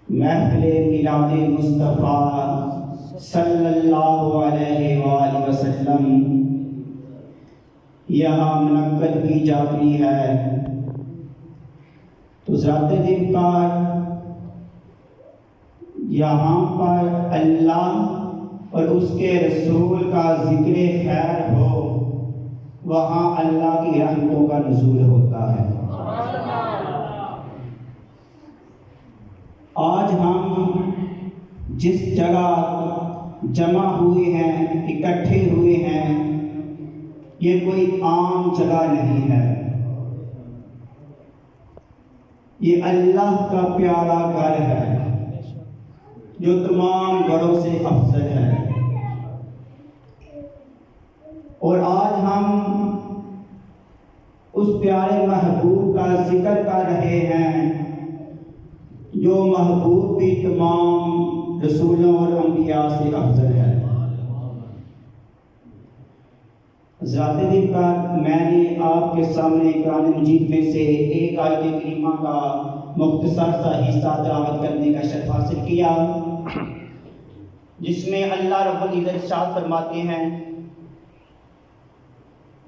محفل میلاد مصطفیٰ صلی اللہ علیہ وآلہ وسلم یہاں منعقد کی جاتی ہے تو ذات دل پر یہاں پر اللہ اور اس کے رسول کا ذکر خیر ہو، وہاں اللہ کی رحمتوں کا نزول ہوتا ہے۔ آج ہم جس جگہ جمع ہوئے ہیں، اکٹھے ہوئے ہیں، یہ کوئی عام جگہ نہیں ہے، یہ اللہ کا پیارا گھر ہے جو تمام گھروں سے افضل ہے۔ اور آج ہم اس پیارے محبوب کا ذکر کر رہے ہیں جو محبوب بھی تمام رسولوں اور انبیاء سے افضل ہے۔ ذات دل پر میں نے آپ کے سامنے قرآن مجید میں سے ایک آیت کریمہ کا مختصر سا حصہ تلاوت کرنے کا شرف حاصل کیا، جس میں اللہ رب العزت ارشاد فرماتے ہیں: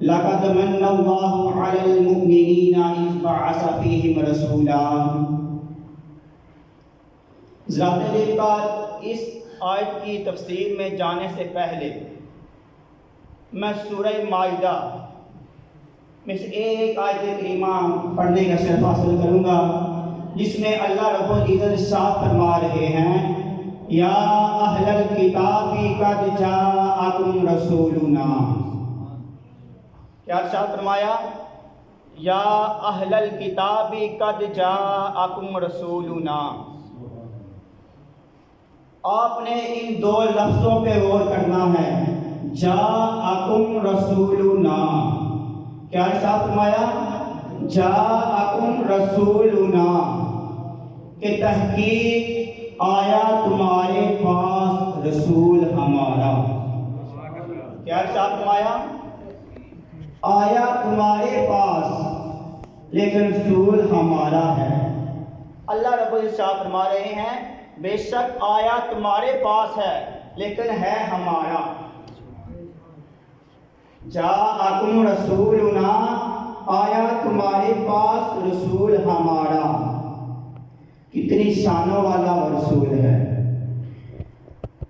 لَقَدْ مَنَّ اللَّهُ عَلَى الْمُؤْمِنِينَ إِذْ بَعَثَ فِيهِمْ رَسُولًا۔ ذات دل پر اس آیت کی تفسیر میں جانے سے پہلے میں سورہ مائدہ میں سے ایک آیت کریمہ پڑھنے کا شرف حاصل کروں گا، جس میں اللہ رب العزت ارشاد فرما رہے ہیں: یا اہل الکتاب قد جاءکم رسولنا۔ کیا ارشاد فرمایا؟ یا اہل الکتاب قد جاءکم رسولنا۔ آپ نے ان دو لفظوں پہ غور کرنا ہے، جاءکم رسولنا۔ کیا ارشاد فرمایا؟ جاءکم رسولنا، کہ تحقیق آیا تمہارے پاس رسول ہمارا۔ کیا ارشاد فرمایا؟ آیا تمہارے پاس لیکن رسول ہمارا ہے۔ اللہ رب العزت فرما رہے ہیں بے شک آیا تمہارے پاس ہے لیکن ہے ہمارا۔ جاءکم رسولنا، آیا تمہارے پاس رسول ہمارا۔ کتنی شانوں والا وہ رسول ہے،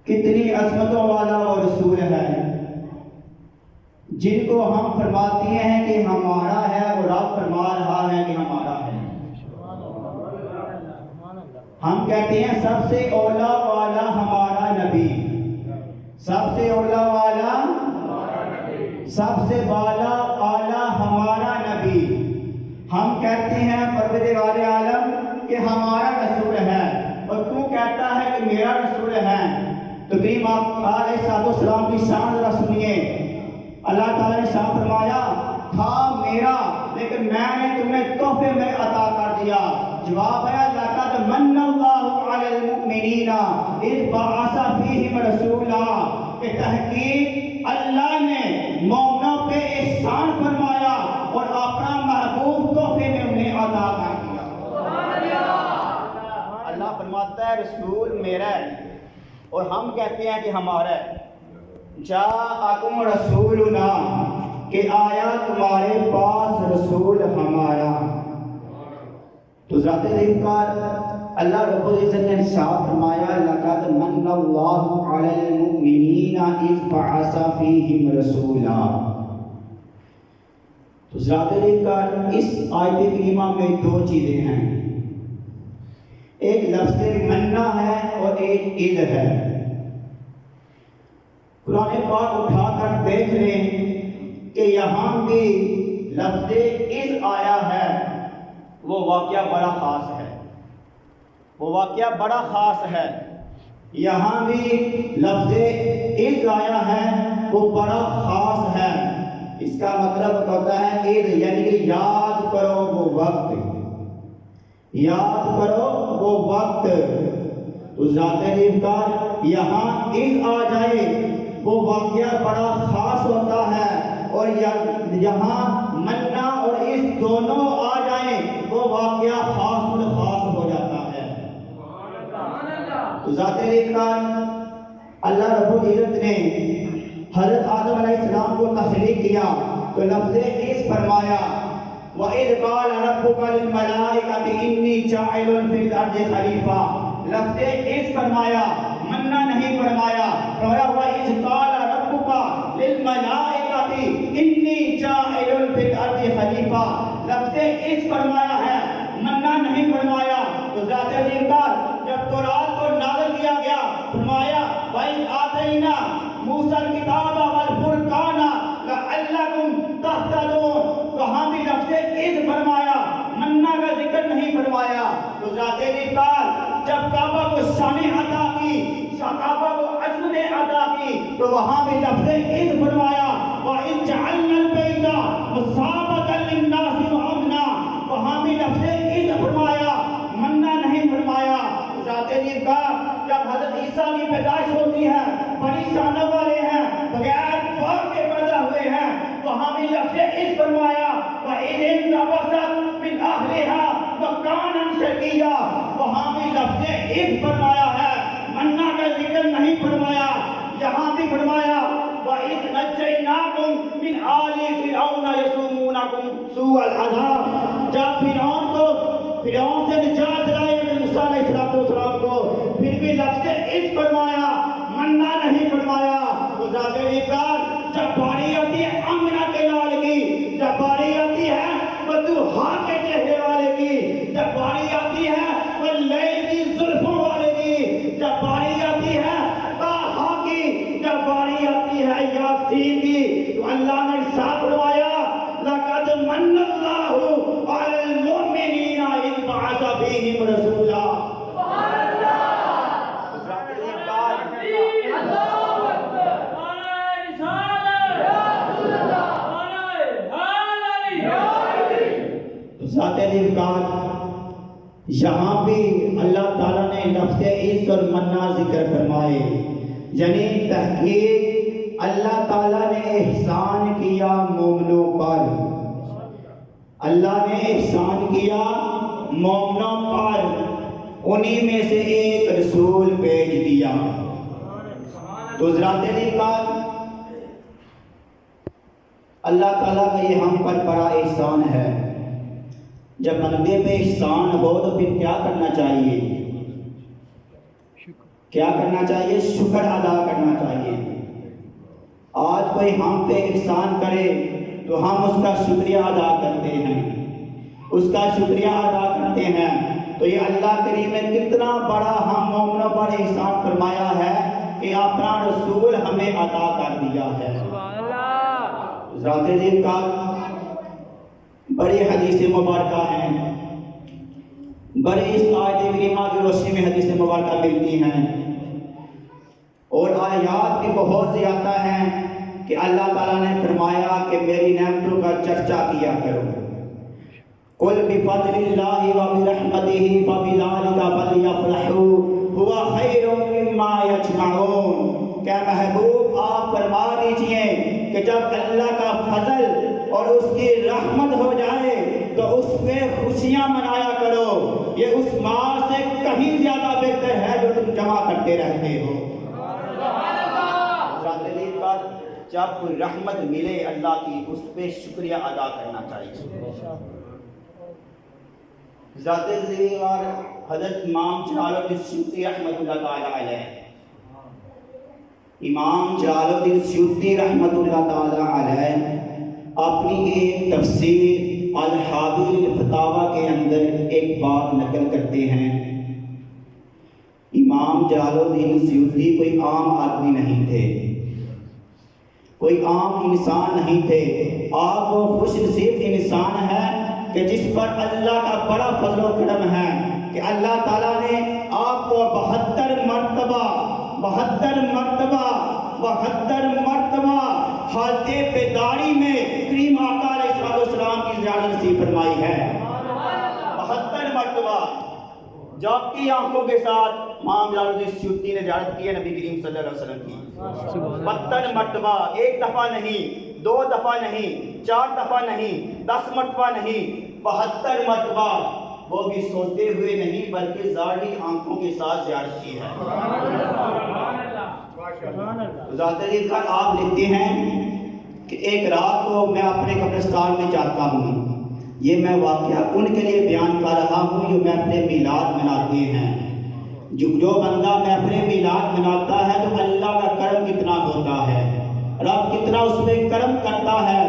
کتنی عظمتوں والا وہ رسول ہے، جن کو ہم فرماتے ہیں کہ ہمارا ہے، وہ رب فرما رہا ہے کہ ہمارا ہے۔ ہم کہتے ہیں سب سے اولا والا ہمارا نبی، سب سے اولا والا، سب سے بالا اعلیٰ ہمارا نبی۔ ہم کہتے ہیں پروردگار عالم کہ ہمارا رسول ہے، اور تو کہتا ہے کہ میرا رسول ہے۔ تو کریم آپ علیہ السلام کی شان ذرا سنیے۔ اللہ تعالیٰ نے شان فرمایا تھا میرا، لیکن میں نے تمہیں تحفے میں عطا کر دیا۔ جواب ہے لَقَدْ مَنَّ اللَّهُ عَلَى الْمُؤْمِنِينَ إِذْ بَعَثَ فِيهِمْ رَسُولًا، کہ تحقیق اللہ نے مومنوں پہ احسان فرمایا اور اپنا محبوب تحفے میں انہیں عطا کر دیا۔ اللہ فرماتا ہے رسول میرا ہے اور ہم کہتے ہیں کہ ہمارا ہے۔ جاءکم رسولنا، کہ آیا تمہارے پاس رسول ہمارا۔ تو ذات دل پر اللہ رب العزت نے ارشاد فرمایا لَقَدْ مَنَّ اللَّهُ عَلَى الْمُؤْمِنِينَ إِذْ بَعَثَ فِيهِمْ رَسُولًا۔ تو ذات دل پر اس آیت کریمہ میں دو چیزیں ہیں، ایک لفظ منّا ہے اور ایک عید ہے۔ قرآن پاک اٹھا کر دیکھ لیں کہ یہاں بھی لفظ عید آیا ہے، وہ واقعہ بڑا خاص ہے، وہ واقعہ بڑا خاص ہے۔ یہاں بھی لفظ عید آیا ہے، وہ بڑا خاص ہے۔ اس کا مطلب ہوتا ہے عید، یعنی کہ یاد کرو وہ وقت، یاد کرو وہ وقت۔ تو ذات دل پر یہاں عید آ جائے وہ واقعہ بڑا خاص ہوتا ہے، اور یہاں منا اور اس دونوں آ جائیں وہ واقعہ خاص الخاص ذات ریکان اللہ رب العزت نے حضرت آدم علیہ السلام کو تخلیق کیا تو لفظ اس فرمایا وَإِذْ قَالَ رَبُّكَ لِلْمَلَائِكَةِ إِنِّي جَاعِلٌ فِي الْأَرْضِ خَلِيفَةً لفظ اس فرمایا، مننا نہیں فرمایا. وَإِذْ قَالَ رَبُّكَ لِلْمَلَائِكَةِ إِنِّي جَاعِلٌ فِي الْأَرْضِ خَلِيفَةً لفظ اس فرمایا ہے، مننا نہیں فرمایا. تو ذات ریکان جب تورات کو نازل کیا گیا فرمایا وَإِذْ آتَيْنَا مُوسَى الْكِتَابَ وَالْفُرْقَانَ لَعَلَّكُمْ تَهْتَدُونَ وہاں بھی لفظ اس فرمایا، مننا کا ذکر نہیں فرمایا. تو ذات ریکان جب کعبہ کو شان عطا کی، کعبہ کو عظمت عطا کی تو وہاں بھی لفظ اس فرمایا وَإِذْ جَعَلْنَا الْبَيْتَ مُثَابَةً لِلنَّاسِ وَأَمْنًا وہاں بھی لفظ اس فرمایا، مننا نہیں فرمایا. ذات ریکان جب حضرت عیسیٰ کی پیدائش ہوتی ہے، بڑی شانوں والے ہیں، بغیر باپ کے پیدا ہوئے ہیں، وہاں بھی لفظ اس فرمایا وَإِذِ انْتَبَذَتْ مِنْ أَهْلِهَا مَكَانًا شَرْقِيًّا وہاں بھی لفظ اس فرمایا ہے، مننا کا ذکر نہیں فرمایا. یہاں بھی فرمایا وَإِذْ نَجَّيْنَاكُمْ مِنْ آلِ فِرْعَوْنَ يَسُومُونَكُمْ سُوءَ الْعَذَابِ جب فرعون سے نجات دلائے موسیٰ علیہ السلام کو، پھر بھی لفظ اس فرمایا، مننا نہیں فرمایا. تو ذات ریکان جب باری آتی ہے آمنہ کے لال کی، جب باری آتی ہے بدوحا کے چہرے والے کی، جب باری آتی ہے واللیل کی زلفوں والے کی، جب باری آتی ہے طٰہٰ کی، جب باری آتی ہے یاسین کی، تو اللہ نے ارشاد فرمایا لَقَدْ مَنَّ اللَّهُ عَلَى الْمُؤْمِنِينَ إِذْ بَعَثَ فِيهِمْ رَسُولًا. سبحان اللہ. ذات ریکان ذات ریکان یہاں بھی اللہ تعالیٰ نے لفظ عز اور مننا ذکر فرمائے، یعنی تحقیق اللہ تعالیٰ نے احسان کیا مومنوں پر، اللہ نے احسان کیا مومنوں پر، انہی میں سے ایک رسول بھیج دیا. تو ذات ریکان اللہ تعالیٰ کا یہ ہم پر بڑا احسان ہے. جب بندے پہ احسان ہو تو پھر کیا کرنا چاہیے؟ کیا کرنا چاہیے؟ شکر ادا کرنا چاہیے. آج کوئی ہم پہ احسان کرے تو ہم اس کا شکریہ ادا کرتے ہیں، اس کا شکریہ ادا کرتے ہیں. تو یہ اللہ کریم نے کتنا بڑا ہم مومنوں پر احسان فرمایا ہے کہ اپنا رسول ہمیں عطا کر دیا ہے. ذات ریکان بڑی حدیث مبارکہ ہیں، بڑی اس آیت کریمہ کی روشنی میں حدیث مبارکہ ملتی ہیں، اور آیات بھی بہت زیادہ ہیں کہ اللہ تعالیٰ نے فرمایا کہ میری نعمتوں کا چرچا کیا کرو. قُلْ بِفَضْلِ اللَّهِ وَبِرَحْمَتِهِ فَبِذَلِكَ فَلْيَفْرَحُوا هُوَ خَيْرٌ مِّمَّا يَجْمَعُونَ. کہ محبوب آپ فرما دیجئے کہ جب اللہ کا فضل اور اس کی رحمت ہو جائے تو اس پہ خوشیاں منایا کرو، یہ اس مال سے کہیں زیادہ بہتر ہے جو تم جمع کرتے رہتے ہو. جب کوئی رحمت ملے اللہ کی اس پہ شکریہ ادا کرنا چاہیے. ذات ریکان حضرت امام جلال الدین سیوطی رحمۃ اللہ تعالی علیہ، امام جلال الدین سیوطی رحمۃ اللہ تعالی علیہ اپنی ایک تفسیر الحابر الفتاوی کے اندر ایک بات نقل کرتے ہیں. امام جلال الدین سیوطی کوئی عام آدمی نہیں تھے، کوئی عام انسان نہیں تھے. آپ وہ خوش نصیب انسان ہے کہ جس پر اللہ کا بڑا فضل و کرم ہے کہ اللہ تعالیٰ نے آپ کو 72 مرتبہ حالت بیداری میں کریم آقا علیہ السلام کی زیارت نصیب فرمائی ہے. 72 مرتبہ جب کی آنکھوں کے ساتھ امام جلال الدین سیوطی نے زیارت کی ہے نبی کریم صلی اللہ علیہ وسلم کی. 72 مرتبہ، ایک دفعہ نہیں، 2 دفعہ نہیں، 4 دفعہ نہیں، 10 مرتبہ نہیں، 72 مرتبہ وہ بھی سوتے ہوئے نہیں بلکہ ظاہری آنکھوں کے ساتھ زیارت کی ہے۔ ذات عزیز کا آپ لکھتے ہیں کہ ایک رات کو میں اپنے قبرستان میں جاتا ہوں۔ یہ میں واقعہ ان کے لیے بیان کر رہا ہوں جو محفل میلاد مناتے ہیں۔ جو بندہ محفل میلاد مناتا ہے تو اللہ کا کرم کتنا ہوتا ہے، رب کتنا اس میں کرم کرتا ہے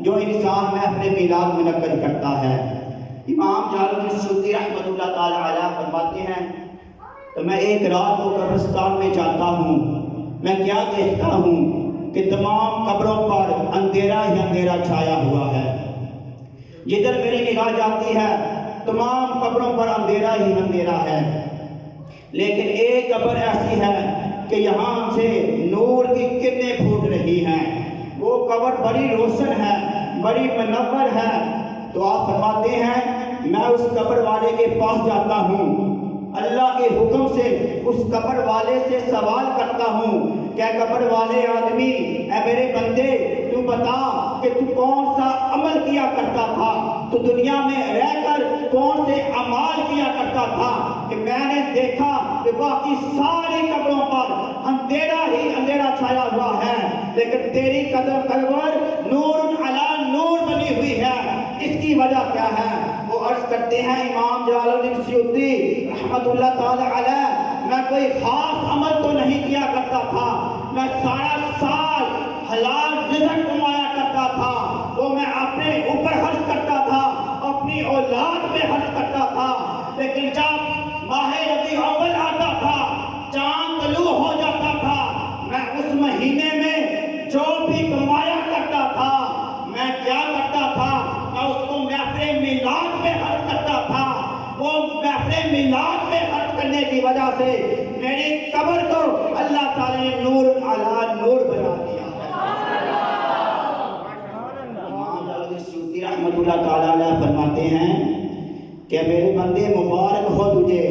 جو انسان محفل میلاد منعقد کرتا ہے۔ امام جلال الدین سیوطی رحمۃ اللہ تعالی علیہ فرماتے ہیں تو میں ایک رات کو قبرستان میں جاتا ہوں، میں کیا دیکھتا ہوں کہ تمام قبروں پر اندھیرا ہی اندھیرا چھایا ہوا ہے۔ جدھر میری نگاہ جاتی ہے تمام قبروں پر اندھیرا ہی اندھیرا ہے، لیکن ایک قبر ایسی ہے کہ یہاں سے نور کی کرنیں پھوٹ رہی ہیں، وہ قبر بڑی روشن ہے، بڑی منور ہے۔ تو آپ فرماتے ہیں میں اس قبر والے کے پاس جاتا ہوں، اللہ کے حکم سے اس قبر والے سے سوال کرتا ہوں کہ قبر والے آدمی، اے میرے بندے تو بتا کہ تو کون سا عمل کیا کرتا تھا، تو دنیا میں رہ کر کون سے اعمال کیا کرتا تھا کہ میں نے دیکھا کہ باقی ساری قبروں پر اندھیرا ہی اندھیرا چھایا ہوا ہے، لیکن تیری قبر نور علی نور بنی ہوئی ہے، اس کی وجہ کیا ہے؟ وہ عرض کرتے ہیں امام جلال الدین سیوطی رحمۃ اللہ تعالی علیہ میں کوئی خاص عمل تو نہیں کیا کرتا تھا، میں سارا سال حلال رزق کمایا کرتا تھا، وہ میں اپنے اوپر خرچ کرتا تھا، اپنی اولاد پہ خرچ کرتا تھا، لیکن جب ماہ ربیع الاول آتا تھا، چاند طلوع ہو جاتا تھا، میں اس مہینے میں جو بھی کمایا کرتا تھا میں کیا کرتا تھا؟ میں اس کو محفل میلاد پہ خرچ کرتا تھا۔ وہ محفل میلاد پہ خرچ کرنے کی وجہ سے میری قبر کو اللہ تعالی نے نور علی نور بنا دیا ہے۔ امام جلال الدین سیوطی رحمۃ اللہ تعالی علیہ فرماتے ہیں کہ میرے بندے مبارک ہو تجھے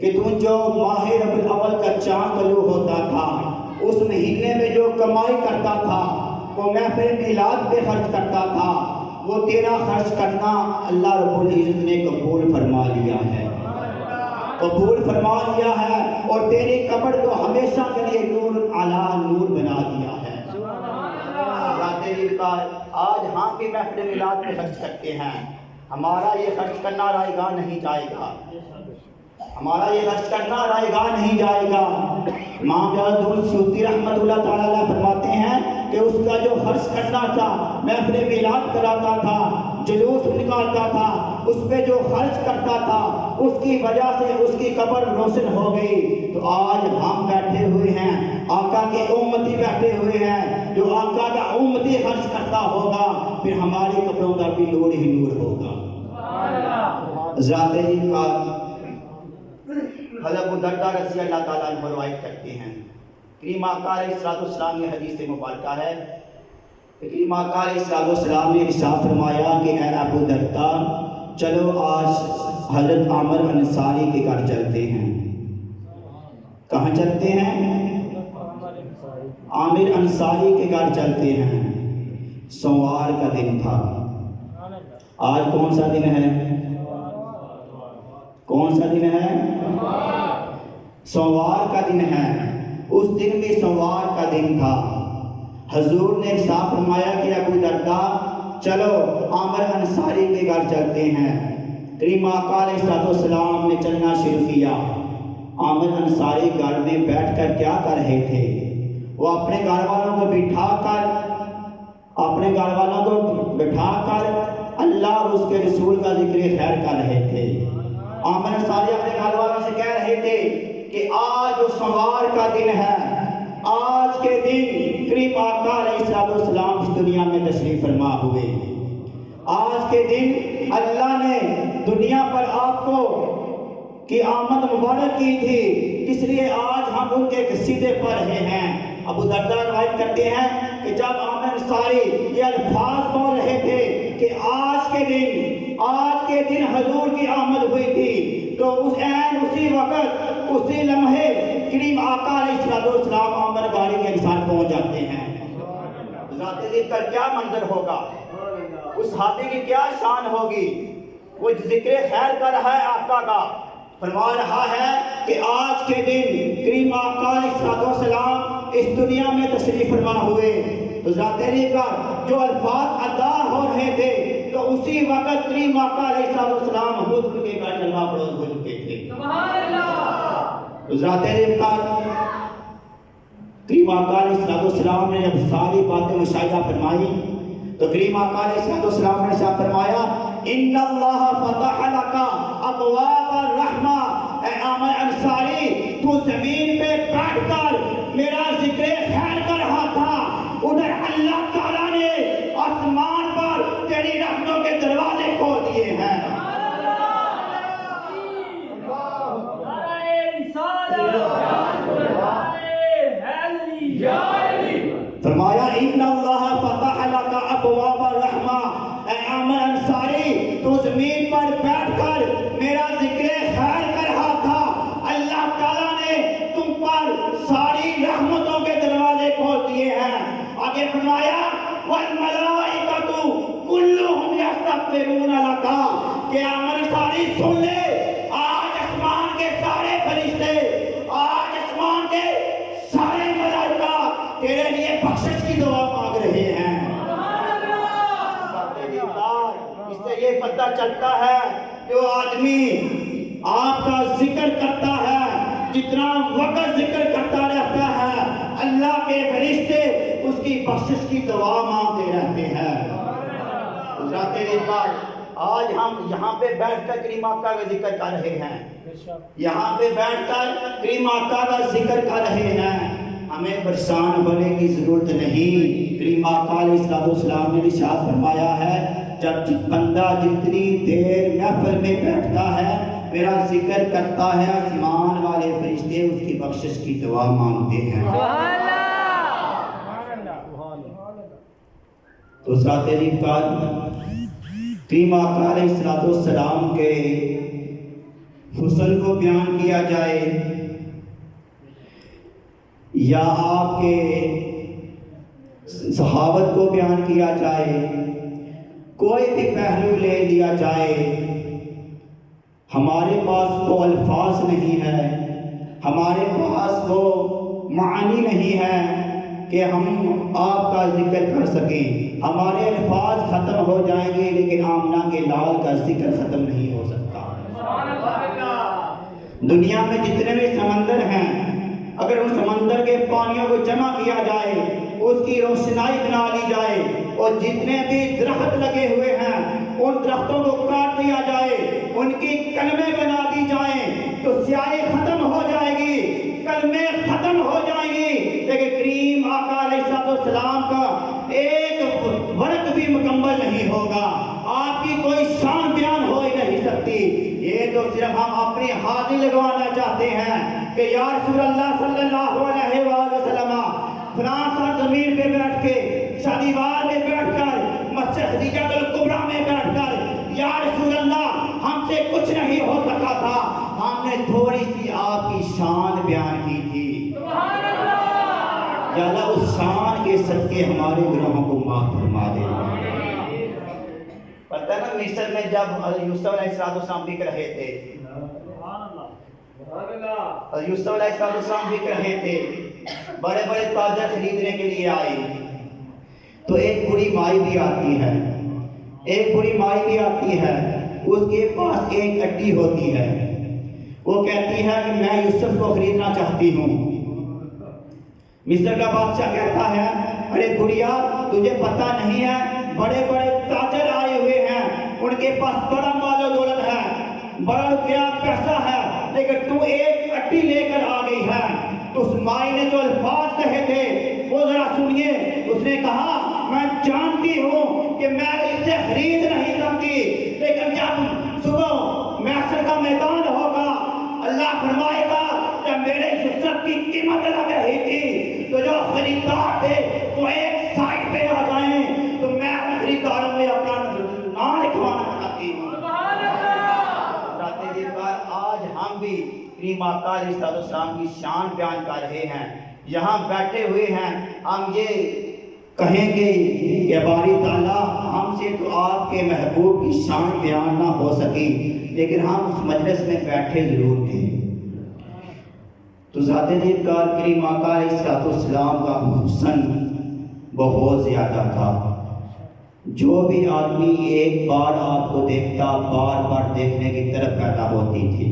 کہ تو جو ماہ ربیع الاول کا چاند طلوع ہوتا تھا اس مہینے میں جو کمائی کرتا تھا وہ محفل میلاد پہ خرچ کرتا تھا، وہ تیرا خرچ کرنا اللہ رب العزت نے قبول فرما لیا ہے، قبول فرما لیا ہے، اور تیری قبر کو ہمیشہ کے لیے نور علی نور بنا دیا ہے۔ آج ہم بھی محفل میلاد پہ خرچ کرتے ہیں، ہمارا یہ خرچ کرنا رائے گاہ نہیں جائے گا، ہمارا یہ خرچ کرنا رائے گاہ نہیں جائے گا۔ امام جلال الدین سیوطی رحمۃ اللہ تعالی علیہ فرماتے ہیں کہ اس کا جو خرچ کرنا تھا، محفل میلاد کراتا تھا، جلوس نکالتا تھا، اس پہ جو خرچ کرتا تھا اس کی وجہ سے اس کی قبر روشن ہو گئی۔ تو آج ہم بیٹھے ہوئے ہیں، آقا کے امتی بیٹھے ہوئے ہیں، جو آقا کا امتی خرچ کرتا ہوگا پھر ہماری قبروں کا بھی نور ہی نور ہوگا۔ ذات کا حضرت ابو درداء رضی اللہ تعالیٰ عنہ روایت کرتے ہیں، کریم آقا علیہ السلام، یہ حدیث مبارکہ ہے، کریم آقا علیہ السلام نے ارشاد فرمایا کہ اے ابو درداء چلو آج حضرت عامر انصاری کے گھر چلتے ہیں۔ کہاں چلتے ہیں؟ عامر انصاری کے گھر چلتے ہیں۔ سوموار کا دن تھا۔ آج کون سا دن ہے؟ کون سا دن ہے؟ سوموار کا دن ہے۔ اس دن بھی سوموار کا دن تھا۔ حضور نے ارشاد فرمایا کہ ابو درداء چلو عامر انصاری کے گھر چلتے ہیں۔ کریم آقا علیہ السلام نے چلنا شروع کیا۔ عامر انصاری گھر میں بیٹھ کر کیا کر رہے تھے؟ وہ اپنے گھر والوں کو بٹھا کر اللہ اور اس کے رسول کا ذکر خیر کر رہے تھے۔ عامر انصاری اپنے گھر والوں سے کہہ رہے تھے کہ آج جو سوموار کا دن ہے، آج کے دن کریم آقا علیہ السلام اس دنیا میں تشریف فرما ہوئے۔ آج کے دن اللہ نے دنیا پر آپ کو کی آمد مبارک کی تھی، اس لیے آج ہم ان کے قصیدے پڑھ رہے ہیں۔ ابو درداء روایت کرتے ہیں کہ جب عامر انصاری یہ الفاظ بول رہے تھے کہ آج کے دن حضور کی آمد ہوئی تھی، تو اسی وقت اسی لمحے کریم آقا علیہ السلام عامر گاڑی کے انسان پہنچ جاتے ہیں۔ ذات عزت کا کیا منظر ہوگا، اس ہاتھی کی کیا شان ہوگی وہ ذکر خیر کر رہا ہے آقا کا، فرما رہا ہے کہ آج کے دن کریم آقا علیہ السلام اس دنیا میں تشریف فرما ہوئے تو ذات کا جو الفاظ ادا ہو رہے تھے تو اسی وقت کریم آقا علیہ السلام خود کے کا جلوہ فروز ہو چکے تھے۔ سبحان اللہ۔ تو ذات کا کریم آقا علیہ السلام نے جب ساری باتیں مشاہدہ فرمائی تو کریم آقا علیہ السلام نے ارشاد فرمایا ان اللہ فتح لکا ابواب الرحمہ، اے عامر انصاری تو زمین پہ بیٹھ کر میرا ذکر خیر کر رہا تھا، ادھر اللہ تعالیٰ نے آسمان پر تیری رحمتوں کے دروازے کھول دیے ہیں۔ فرمایا ان اللہ فتح لکا ابواب الرحمہ، اے عامر انصاری تو زمین پر بیٹھ کر میرا ذکر خیر کر رہا تھا، اللہ تعالیٰ نے تم پر ساری رحمتوں کے دروازے کھول دیے ہیں۔ آگے فرمایا والملائکۃ کلھم یستغفرون لک، کہ عامر انصاری سن لے، آج آسمان کے سارے فرشتے، آج آسمان کے سارے ملائکہ تیرے لیے بخشش کی دعا مانگ رہے ہیں۔ اس سے یہ پتہ چلتا ہے کہ وہ آدمی آپ کا ذکر کرتا ہے، جتنا وقت ذکر کرتا رہتا ہے اللہ کے فرشتے اس کی بخشش کی دعا مانگتے رہتے ہیں۔ آج ہم یہاں پہ بیٹھ کر کریم آقا کا ذکر کر رہے ہیں، یہاں پہ بیٹھ کر کریم آقا کا ذکر کر رہے ہیں، ہمیں پریشان ہونے کی ضرورت نہیں۔ کریم آقا علیہ السلام نے ارشاد فرمایا ہے جب بندہ جتنی دیر محفل میں بیٹھتا ہے میرا ذکر کرتا ہے آسمان والے فرشتے اس کی بخشش کی دعا مانگتے ہیں۔ تو ذات کریم آقا علیہ السلام کے حسن کو بیان کیا جائے یا آپ کے صحابت کو بیان کیا جائے، کوئی بھی پہلو لے لیا جائے، ہمارے پاس وہ الفاظ نہیں ہے، ہمارے پاس وہ معنی نہیں ہے کہ ہم آپ کا ذکر کر سکیں۔ ہمارے الفاظ ختم ہو جائیں گے لیکن آمنہ کے لال کا ذکر ختم نہیں ہو سکتا۔ دنیا میں جتنے بھی سمندر ہیں اگر ان سمندر کے پانیوں کو جمع کیا جائے، اس کی روشنائی بنا لی جائے اور جتنے بھی درخت لگے ہوئے ہیں ان درختوں کو کاٹ دیا جائے، ان کی کلمیں بنا دی جائیں تو سیاہی ختم ہو جائے گی، کلمیں ختم ہو جائیں گی، لیکن کریم آقا علیہ السلام کا ایک ورق بھی مکمل نہیں ہوگا، آپ کی کوئی شان بیان ہو ہی نہیں سکتی۔ یہ تو صرف ہم اپنی حاضری لگوانا چاہتے ہیں کہ یا رسول اللہ صلی اللہ علیہ وآلہ وسلم فلاں سرزمین پہ بیٹھ کے، شادیوار میں بیٹھ کر، مسجد خدیجہ الکبریٰ میں بیٹھ کر یا رسول اللہ ہم سے کچھ نہیں ہو سکا تھا، ہم نے تھوڑی سی آپ کی شان بیان کی تھی، یا اللہ اس شان کے صدقے ہمارے گناہوں کو معاف فرما دے۔ پتہ نا مصر میں جب یوسف علیہ السلام بک رہے تھے، یوسف علیہ السلام بک رہے تھے، بڑے بڑے تاجر خریدنے کے لیے آئے تو ایک بڑی مائی بھی آتی ہے، ایک بڑی مائی بھی آتی ہے، اس کے پاس ایک اڈی ہوتی ہے، وہ کہتی ہے کہ میں یوسف کو خریدنا چاہتی ہوں۔ مصر کا بادشاہ کہتا ہے ارے بڑھیا تجھے پتہ نہیں ہے بڑے بڑے تاجر آئے ہوئے ہیں، ان کے پاس بڑا مال و دولت ہے، بڑا روپیہ پیسہ ہے، لیکن تو ایک اڈی لے کر آ گئی ہے۔ تو اس مائی نے جو الفاظ کہے تھے وہ ذرا سنیے، اس نے کہا میں جانتی ہوں کہ میں اسے خرید نہیں سکتی، لیکن جب صبح محشر کا میدان ہوگا اللہ فرمائے گا جب میرے یوسف کی قیمت لگ رہی تھی تو جو خریدار تھے وہ ایک سائٹ پہ آ جائیں تو میں خریداروں میں اپنا نام لکھوانا چاہتی ہوں۔ آج ہم بھی کریم آقا علیہ السلام کی شان بیان کر رہے ہیں، یہاں بیٹھے ہوئے ہیں، ہم یہ کہیں گے کہ باری تعالیٰ ہم سے تو آپ کے محبوب کی شان بیان نہ ہو سکی، لیکن ہم اس مجلس میں بیٹھے ضرور تھے۔ تو ذات دین کار کریم آقا علیہ السلام کا حسن بہت زیادہ تھا۔ جو بھی آدمی ایک بار آپ کو دیکھتا بار بار دیکھنے کی طرف پیدا ہوتی تھی۔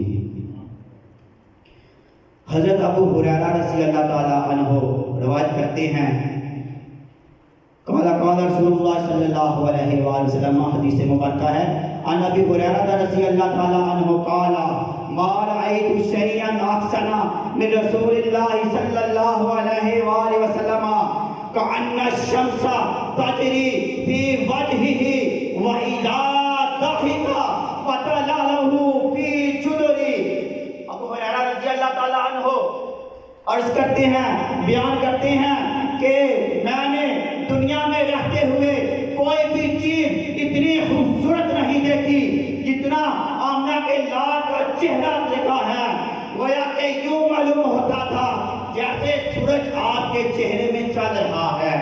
حضرت ابو ہریرہ رضی اللہ تعالیٰ عنہ روایت کرتے ہیں، قال رسول اللہ صلی اللہ علیہ وآلہ وسلم، حدیث مبارکہ ہے، عن ابی ہریرہ رضی اللہ تعالیٰ عنہ قال ما رأيت شيئا أحسن من رسول الله صلى الله عليه وآله وسلم كأن الشمس تجري في وجهه وإذا ضحك وتلاله في جدره۔ ابو ہریرہ رضی اللہ تعالیٰ عنہ عرض کرتے ہیں، بیان کرتے ہیں کہ میں نے دنیا میں رہتے ہوئے کوئی بھی چیز اتنی خوبصورت نہیں دیکھی جتنا آمنہ کے لال کا چہرہ دیکھا ہے۔ گویا کہ یوں معلوم ہوتا تھا جیسے سورج آپ کے چہرے میں چل رہا ہے۔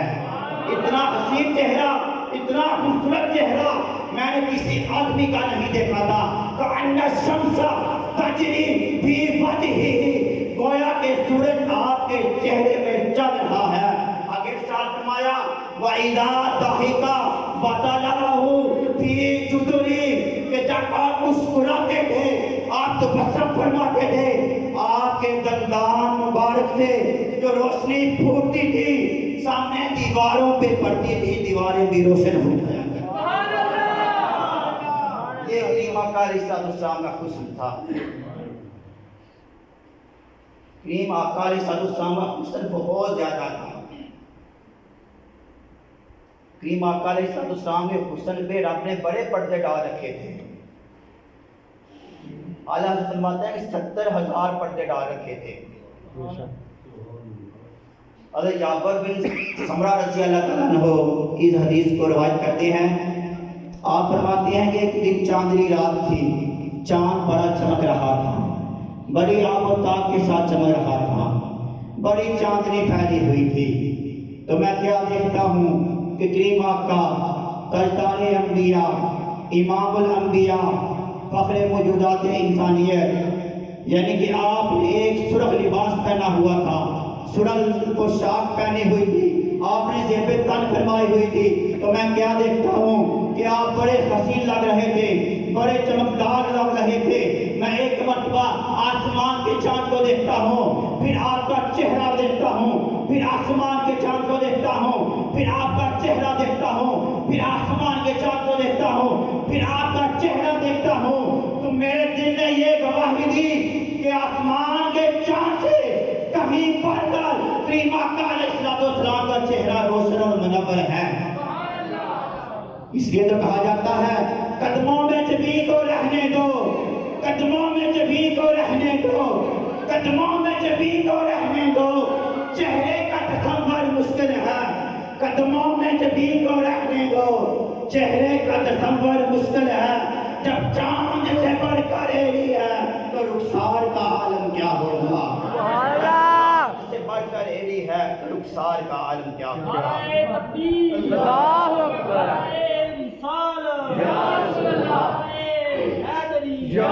اتنا حسین چہرہ، اتنا خوبصورت چہرہ میں نے کسی آدمی کا نہیں دیکھا تھا۔ کأن الشمس تجری فی وجہہ، گویا کہ سورج آپ کے چہرے میں چل رہا ہے۔ آگے ارشاد فرمایا وَإِذَا ضَحِكَ وَتَلَاهُ فِي جُدُرِهِ، کہ جب آپ مسکراتے تھے، آپ تبسم فرماتے تھے، آپ کے دندان مبارک سے جو روشنی پھوٹتی تھی سامنے دیواروں پہ پڑتی تھی، دیواریں بھی روشن ہو جایا کرتی۔ یہ کریم آقا علیہ السلام کا حسن تھا۔ کریم آقا علیہ السلام کا حسن بہت زیادہ تھا۔ کریم آقا علیہ السلام کے حسن پہ رب نے بڑے پردے ڈال رکھے تھے۔ اعلیٰ حضرت فرماتے ہیں کہ 70,000 پردے ڈال رکھے تھے۔ حضرت جابر بن سمرہ رضی اللہ تعالیٰ عنہ اس حدیث کو روایت کرتے ہیں، آپ فرماتے ہیں کہ ایک دن چاندنی رات تھی، چاند بڑا چمک رہا تھا، بڑی آب و تاب کے ساتھ چمک رہا تھا، بڑی چاندنی پھیلی ہوئی تھی۔ تو میں کیا دیکھتا ہوں کہ کریم آقا تاجدار انبیاء، امام الانبیاء، فخر موجودات انسانیت، یعنی کہ آپ نے ایک سرخ لباس پہنا ہوا تھا، سرخ پوشاک پہنی ہوئی تھی، آپ نے زیب تن فرمائی ہوئی تھی۔ تو میں کیا دیکھتا ہوں کہ آپ بڑے حسین لگ رہے تھے، بڑے چمکدار لگ رہے تھے۔ میں ایک مرتبہ آسمان کے چاند کو دیکھتا ہوں، پھر آپ کا چہرہ دیکھتا ہوں، پھر آسمان کے چاند کو دیکھتا ہوں، پھر آپ کا چہرہ دیکھتا ہوں، پھر آسمان کے چاند کو دیکھتا ہوں، پھر آپ کا چہرہ دیکھتا ہوں۔ تو میرے دل نے یہ گواہی دی کہ آسمان کے چاند سے کہیں بڑھ کر کریم آقا علیہ السلام کا چہرہ روشن اور منور ہے۔ اس لیے تو کہا جاتا ہے قدموں میں جبیں کو رہنے دو، قدموں میں جبیں کو رہنے دو، قدموں میں جبیں کو رہنے دو، چہرے کا تصور مشکل ہے۔ قدموں میں جبیں کو رہنے دو، چہرے کا تصور مشکل ہے۔ جب چاند سے بڑھ کر ایری ہے تو رخسار کا عالم کیا ہوگا؟ سے بڑھ کر ایری ہے تو رخسار کا عالم کیا ہوگا؟ اللہ اکبر، یا رسول اللہ، یا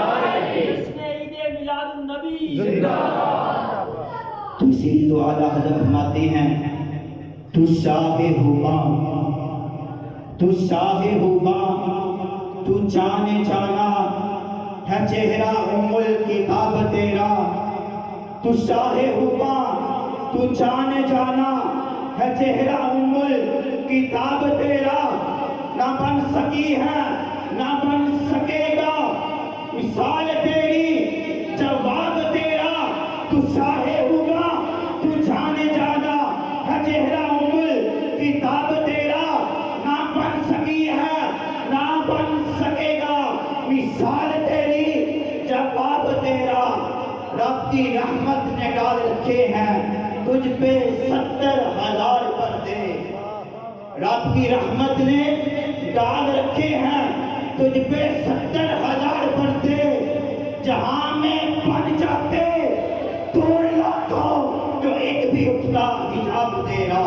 زندہ۔ تو اسی لیے تو اعلیٰ حضرت فرماتے ہیں تو شاہ ہوبا، تو شاہ ہوبا، تو جانے جانا ہے چہرہ ام الکتاب تیرا۔ تو شاہ ہوبا، تو جانے جانا ہے چہرہ ام الکتاب تیرا۔ نہ بن سکی ہے نہ بن سکے گا مثال تیری، جواب تیرا۔ تو شاہ ہوگا، تو جانے جانا ہے چہرہ ام الکتاب تیرا۔ نہ بن سکی ہے نہ بن سکے گا مثال تیری، جواب تیرا۔ رب کی رحمت نے ڈال رکھے ہیں تجھ پہ 70,000 پردے، رب کی رحمت نے ڈال رکھے ہیں تجھ پہ 70,000 پردے۔ جہاں میں بن جاتے توڑ لاتا جو ایک بھی اٹھتا حجاب تیرا۔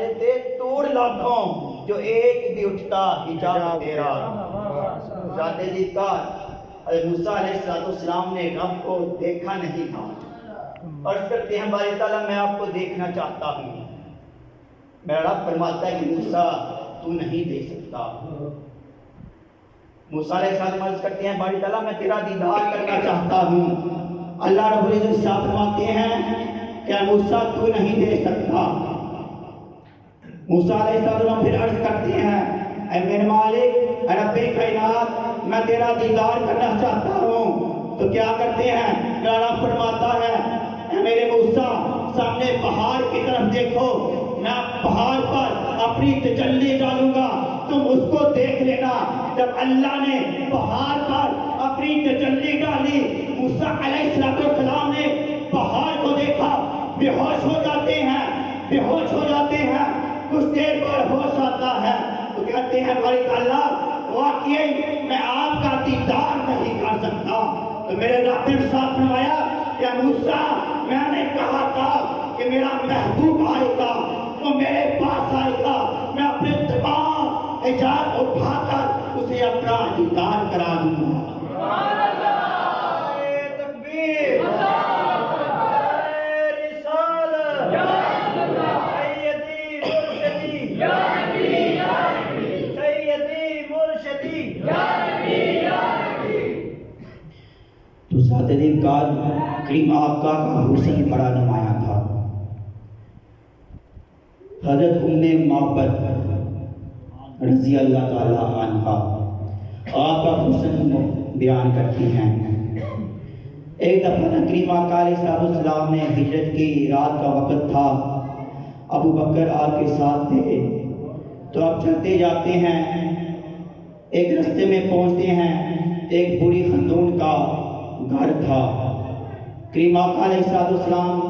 والے تھے طور لاکھوں جو ایک بھی اٹھتا حجاب تیرا. ذات جی کا حضرت موسیٰ علیہ السلام نے رب کو دیکھا نہیں تھا. عرض کرتے ہیں باری تعالیٰ میں آپ کو دیکھنا چاہتا ہوں. میرا رب فرماتا ہے کہ موسیٰ تو نہیں دیکھ سکتا. موسیٰ علیہ السلام عرض کرتے ہیں باری تعالیٰ میں تیرا دیدار کرنا چاہتا ہوں. اللہ رب العزت صاحب فرماتے ہیں کہ موسیٰ تو نہیں دیکھ سکتا. موسیٰ علیہ السلام پھر عرض کرتے ہیں اے میرے مالک اے رب کائنات میں تیرا دیدار کرنا چاہتا ہوں. تو کیا کرتے ہیں؟ میرا رب فرماتا ہے اے میرے موسیٰ سامنے پہاڑ کی طرف دیکھو, میں پہاڑ پر اپنی تجلی ڈالوں گا, تم اس کو دیکھ لینا. جب اللہ نے پہاڑ پر اپنی تجلی ڈالی, موسیٰ علیہ السلام نے پہاڑ کو دیکھا, بے ہوش ہو جاتے ہیں, بے ہوش ہو جاتے ہیں. کچھ دیر بعد ہوش آتا ہے تو کہتے ہیں مالک اللہ واقعی میں آپ کا دیدار نہیں کر سکتا. تو میرے رب نے ساتھ فرمایا کہ موسیٰ میں نے کہا تھا کہ میرا محبوب آئے گا, وہ میرے پاس آئے گا, میں اپنے تمام حجاب اٹھا کر اسے اپنا دیدار کرا دوں گا. تکبیر, رسالت, سیدی مرشدی, سیدی مرشدی. تو ذات دین کا کریم آقا کا حسن بڑا نمایاں تھا. حضرت ام معبد رضی اللہ تعالیٰ عنہا آپ کا حسن بیان کرتی ہیں. ایک دفعہ کریم آقا علیہ السلام نے ہجرت کی رات کا وقت تھا, ابو بکر آپ کے ساتھ تھے. تو آپ چلتے جاتے ہیں, ایک رستے میں پہنچتے ہیں, ایک بوڑھی خاتون کا گھر تھا. کریم آقا علیہ السلام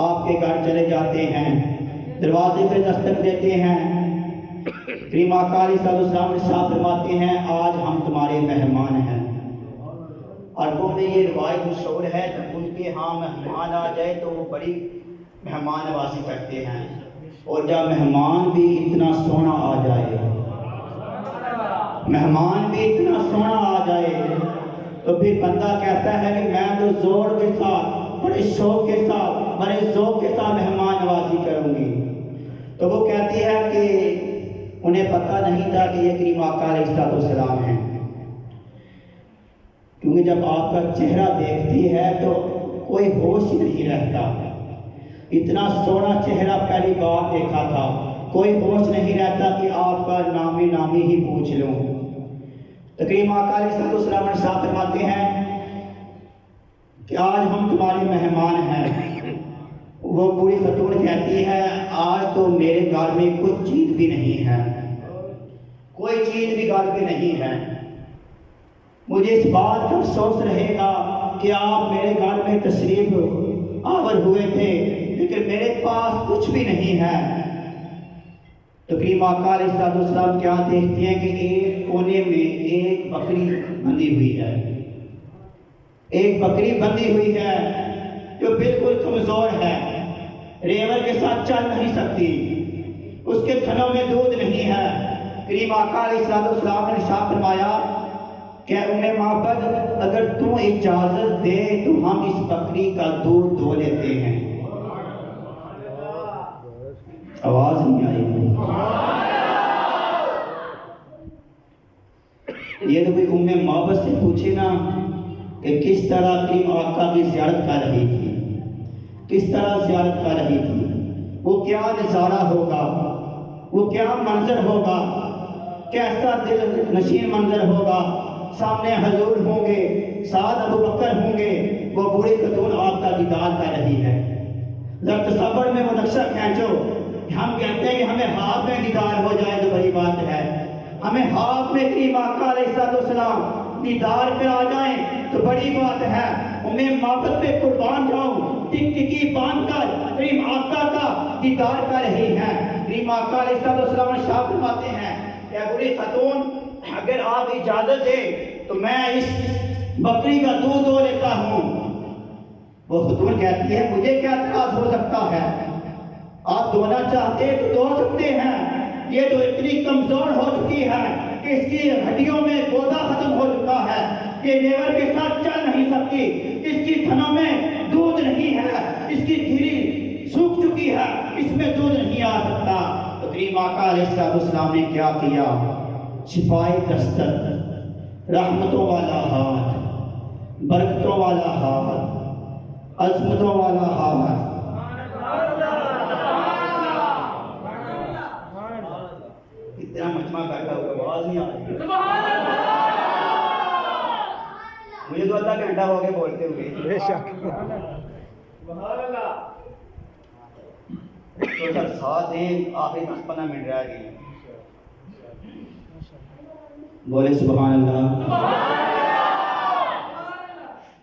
آپ کے گھر چلے جاتے ہیں, دروازے پہ دستک دیتے ہیں. کریم آقا علیہ السلام ارشاد فرماتے ہیں آج ہم تمہارے مہمان ہیں. عربوں میں یہ روایت مشہور ہے جب ان کے ہاں مہمان آ جائے تو وہ بڑی مہمان نوازی کرتے ہیں, اور جب مہمان بھی اتنا سونا آ جائے, مہمان بھی اتنا سونا آ جائے تو پھر بندہ کہتا ہے کہ میں تو زور کے ساتھ, بڑے شوق کے ساتھ, بڑے ذوق کے ساتھ مہمان نوازی کروں گی. تو وہ کہتی ہے کہ انہیں پتہ نہیں تھا کہ یہ کریم آقا علیہ السلام ہیں, کیونکہ جب آپ کا چہرہ دیکھتی ہے تو کوئی ہوش نہیں رہتا. اتنا سونا چہرہ پہلی بار دیکھا تھا, کوئی ہوش نہیں رہتا کہ آپ کا نامی ہی پوچھ لوں. تو کریم آقا علیہ السلام ارشاد فرماتے ہیں کہ آج ہم تمہارے مہمان ہیں. وہ بوڑھی خاتون کہتی ہے آج تو میرے گھر میں کچھ چیز بھی نہیں ہے, کوئی چیز بھی گھر پہ نہیں ہے. مجھے اس بات کا افسوس رہے گا کہ آپ میرے گھر میں تشریف آور ہوئے تھے لیکن میرے پاس کچھ بھی نہیں ہے. تو کریم آقا علیہ السلام کیا دیکھتے ہیں کہ ایک کونے میں ایک بکری بندھی ہوئی ہے, ایک بکری بندھی ہوئی ہے جو بالکل کمزور ہے, ریور کے ساتھ چل نہیں سکتی, اس کے تھنوں میں دودھ نہیں ہے. کریم آقا علیہ السلام نے ارشاد فرمایا کہ ام معبد اگر تو اجازت دے تو ہم اس بکری کا دودھ دھو لیتے ہیں. آواز نہیں آئی. یہ تو کوئی ام معبد سے پوچھے نا کہ کس طرح کریم آقا کی زیارت کر رہی تھی, کس طرح زیارت کر رہی تھی, وہ کیا نظارہ ہوگا, وہ کیا منظر ہوگا, کیسا دل نشین منظر ہوگا. سامنے حضور ہوں گے, ساتھ ابو بکر ہوں گے, وہ بوڑھی خاتون آپ کا دیدار کر رہی ہے. ذرا تصور میں وہ نقشہ کھینچو. ہم کہتے ہیں کہ ہمیں ہاتھ میں دیدار ہو جائے تو بڑی بات ہے, ہمیں ہاتھ میں کریم آقا علیہ السلام دیدار پہ آ جائیں تو بڑی بات ہے. انہیں معبد پہ قربان جاؤں, ٹکی باندھ کر کریم آقا کا دیدار کر رہی ہے. کریم آقا علیہ السلام ارشاد فرماتے ہیں کہ بوڑھی خاتون اگر آپ اجازت دیں تو میں اس بکری کا دودھ دھو لیتا ہوں. وہ خاتون کہتی ہے مجھے کیا اعتراض ہو سکتا ہے, آپ دھونا چاہتے تو دھو سکتے ہیں، یہ تو اتنی کمزور ہو چکی ہے کہ اس کی ہڈیوں میں گودا ختم ہو چکا ہے، یہ لیور کے ساتھ چل نہیں سکتی، اس کی تھنوں میں دودھ نہیں ہے، اس کی دھیری سوکھ چکی ہے، اس میں دودھ نہیں آ سکتا۔ تو کریم آقا علیہ السلام نے کیا کیا؟ شفائی دستر، رحمتوں والا ہاتھ، برکتوں والا ہاتھ، عظمتوں والا ہاتھ، اتنا مجمع بیٹھا ہوا آواز نہیں آ رہی، مجھے تو آدھا گھنٹہ ہو گیا بولتے ہوئے، بے شک تو سر ساتھ دیں، آخری 10-15 منٹ رہ گئے، بولے سبحان اللہ۔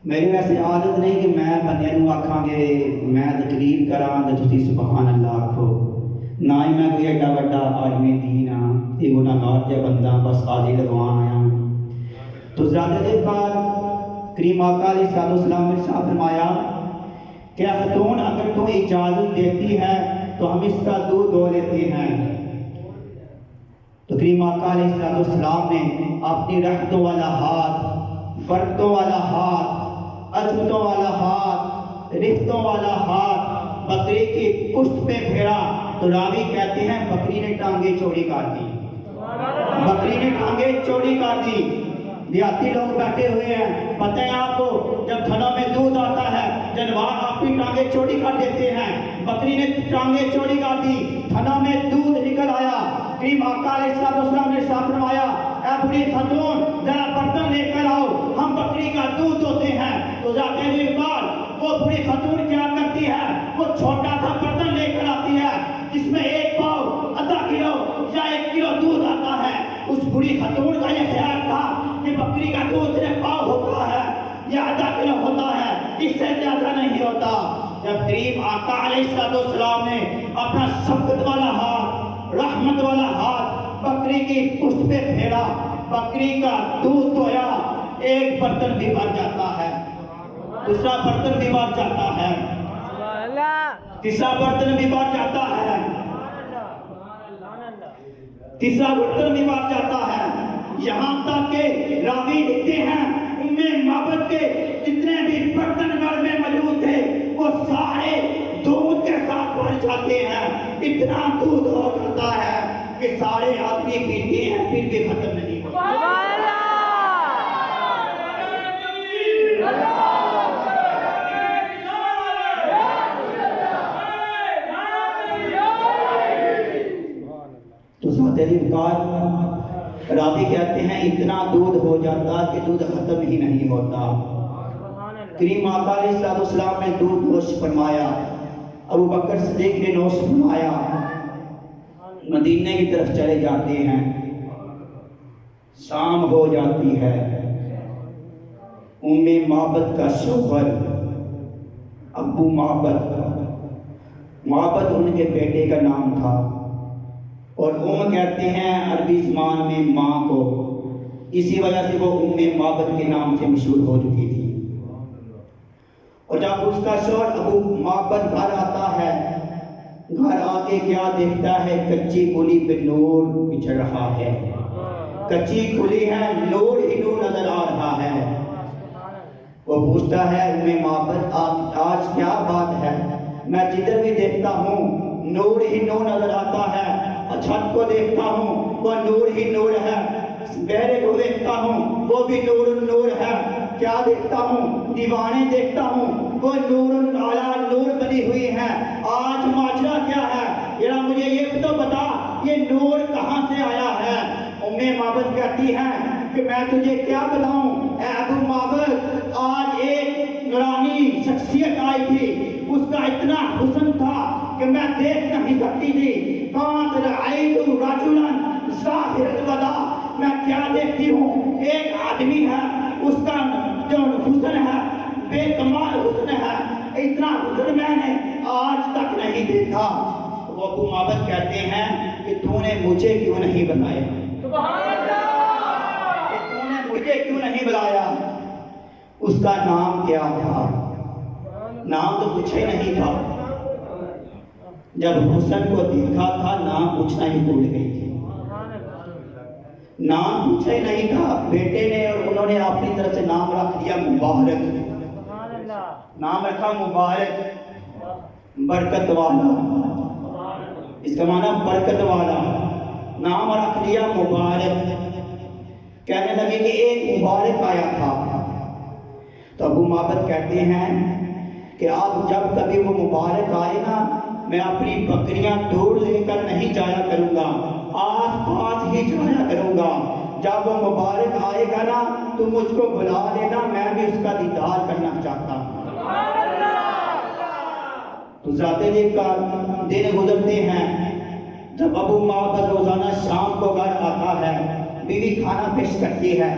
میری ویسے عادت نہیں کہ میں بندے نو آکھاں گے میں تقریر کراں تے تسی سبحان اللہ آکھو، نہ ہی میں کوئی ایڈا وڈا عالم دین ہاں، یہ گناہگار جا بندہ بس حاضری لگوان آیا ہوں۔ تو ذات دے پار کریم آقا علیہ السلام نے ارشاد فرمایا کہ خاتون اگر تو اجازت دیتی ہے تو ہم اس کا دودھ دھو لیتے ہیں۔ تو کریم آقا علیہ السلام نے اپنی رحمتوں والا ہاتھ، برکتوں والا ہاتھ، عظمتوں والا ہاتھ، رفتوں والا ہاتھ بکری کی پشت پہ پھیرا، تو راوی کہتے ہیں بکری نے ٹانگیں چوڑی کر دی، بکری نے ٹانگیں چوڑی کر دی۔ دیہاتی لوگ بیٹھے ہوئے ہیں، پتہ ہے آپ کو جب تھنوں میں دودھ آتا ہے جنوار اپنی ٹانگیں چوڑی کر دیتے ہیں، بکری نے ٹانگیں چوڑی کر دی، تھنوں میں دودھ نکل آیا۔ کریم آقا علیہ السلام نے ارشاد فرمایا اے بوڑھی خاتون ذرا برتن لے کر آؤ، ہم بکری کا دودھ دھوتے ہیں۔ تو ذات بعد وہ بوڑھی خاتون کیا کرتی ہے؟ وہ چھوٹا سا برتن لے کر آتی ہے جس میں 1 پاؤ، آدھا کلو یا 1 کلو دودھ آتا ہے۔ اس بوڑھی خاتون کا یہ خیال تھا کہ بکری کا دودھ صرف پاؤ ہوتا ہے یا آدھا کلو ہوتا ہے، اس سے زیادہ نہیں ہوتا۔ جب کریم آقا علیہ السلام نے اپنا شفقت والا ہاتھ، رحمت والا ہاتھ بکری کی پشت پہ پھیرا، بکری کا دودھ دھویا، ایک برتن بھی بھر جاتا ہے، دوسرا برتن بھی بھر جاتا ہے، تیسرا برتن بھی بھر جاتا ہے، تیسرا برتن بھی بھر جاتا ہے، یہاں تک کہ راوی لکھتے ہیں معبد کے جتنے بھی برتن گھر میں موجود تھے وہ سارے دودھ کے ساتھ بھر جاتے ہیں، اتنا دودھ ہو جاتا ہے کہ سارے آدمی پیتے ہیں پھر بھی ختم نہیں ہوتا۔ تو ساتھی وقار راوی کہتے ہیں اتنا دودھ ہو جاتا کہ دودھ ختم ہی نہیں ہوتا۔ کریم آقا علیہ السلام نے دودھ نوش فرمایا، ابو بکر صدیق نے نوش فرمایا، مدینے کی طرف چلے جاتے ہیں، شام ہو جاتی ہے، معبد کا شوہر ابو معبد ان کے بیٹے کا نام تھا، اور کہتے ہیں عربی زبان میں ماں کو، اسی وجہ سے وہ معبد کے نام سے مشہور ہو چکی تھی۔ اور جب اس کا شوہر ابو معبد گھر آتا ہے، گھر آ کے کیا دیکھتا ہے؟ کچی کلی پہ نور بچھڑ رہا ہے، کچی کلی ہے، نور ہی نور نظر آ رہا ہے۔ وہ پوچھتا ہے معبد آج کیا بات ہے؟ میں جدھر بھی دیکھتا ہوں نور ہی نور نظر آتا ہے، چھت کو دیکھتا ہوں وہ نور ہی نور ہے، بہرے کو دیکھتا ہوں وہ بھی نور نور ہے، کیا دیکھتا ہوں؟ دیوانے دیکھتا ہوں وہ نور اعلیٰ نور بنی ہوئی ہے، آج ماجرا کیا ہے؟ ذرا مجھے یہ تو بتا یہ نور کہاں سے آیا ہے؟ معبد کہتی ہے کہ میں تجھے کیا بتاؤں اے ابو معبد، آج ایک نورانی شخصیت آئی تھی، اس کا اتنا حسن تھا کہ میں دیکھ نہیں سکتی تھی، کانت رأیت رجلا ظاہر الوداع، میں کیا دیکھتی ہوں؟ ایک آدمی ہے، اس کا جو حسن ہے بے کمال حسن ہے، اتنا حسن میں نے آج تک نہیں دیکھا۔ وہ ابو معبد کہتے ہیں کہ تو نے مجھے کیوں نہیں بتایا؟ سبحان اللہ! کہ تو نے مجھے کیوں نہیں بلایا؟ اس کا نام کیا تھا؟ نام تو کچھ ہی نہیں تھا، جب حسن کو دیکھا تھا نام پوچھنا ہی بھول گئی تھی، نام پوچھا ہی نہیں تھا بیٹے نے، اور انہوں نے اپنی طرف سے نام رکھ دیا مبارک، نام رکھا مبارک، برکت والا، اس کا معنی برکت والا، نام رکھ دیا مبارک۔ کہنے لگے کہ ایک مبارک آیا تھا، تو ابو معبد کہتے ہیں کہ اب جب کبھی وہ مبارک آئے نا، میں اپنی بکریاں دور لے کر نہیں جایا کروں گا، آس پاس ہی جایا کروں گا، جب وہ مبارک آئے گا نا تو مجھ کو بلا لینا، میں بھی اس کا دیدار کرنا چاہتا ہوں۔ تو ذاتے دیکھ کر دن گزرتے ہیں، جب ابو معبد روزانہ شام کو گھر آتا ہے، بیوی کھانا پیش کرتی ہے،